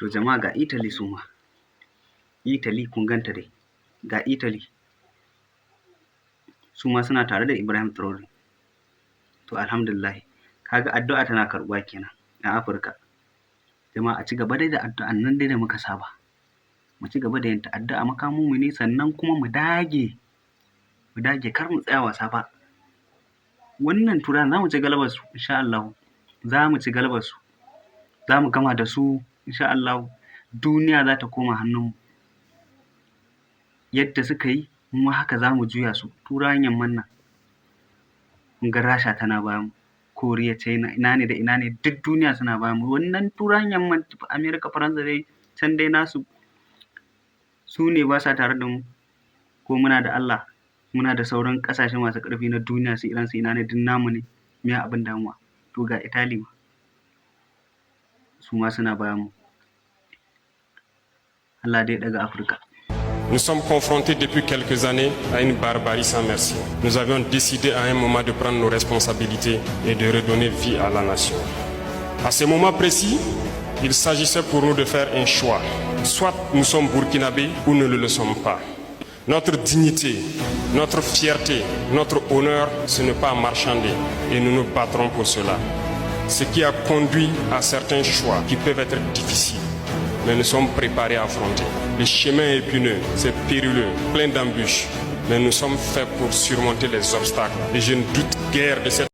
To jama'a ga Italy su ma. Italy kun ganta dai. Ga Italy. Su ma suna tare da Ibrahim Traore. To alhamdulillah. Kaga addu'a tana karɓuwa kenan a Afirka. Jama'a a ci gaba dai da addu'an nan dai da muka saba. Mu ci gaba da yin ta addu'a makamin mu ne, sannan kuma mu dage kar mu tsaya wasa ba. Wannan Turawan za mu ci galabar su insha Allah. Za mu ci galabar su. Za mu gama da su insha Allah. Duniya za ta koma hannun mu. Yadda suka yi mu ma haka za mu juya su. Turawan yamman nan. Kun ga Rasha tana bayan mu. Koriya, China, ina ne da ina ne duk duniya suna bayan mu. Wannan Turawan yamman Amerika, Faransa dai can dai nasu su ne ba sa tare da mu. Ko muna da Allah, muna da sauran ƙasashe masu ƙarfi na duniya su Iran su ina ne duk namu ne. Me abin damuwa? To ga Italy ma. Su ma suna bayan mu. Allah dai ɗaga Afirka. Nous sommes confrontés depuis quelques années à une barbarie sans merci. Nous avions décidé à un moment de prendre nos responsabilités et de redonner vie à la nation. À ce moment précis, il s'agissait pour nous de faire un choix. Soit nous sommes burkinabés ou nous ne le sommes pas. Notre dignité, notre fierté, notre honneur, ce n'est pas marchander et nous nous battrons pour cela. Ce qui a conduit à certains choix qui peuvent être difficiles, mais nous sommes préparés à affronter. Le chemin est épineux, c'est périlleux, plein d'embûches, mais nous sommes faits pour surmonter les obstacles. Et je ne doute guère de cette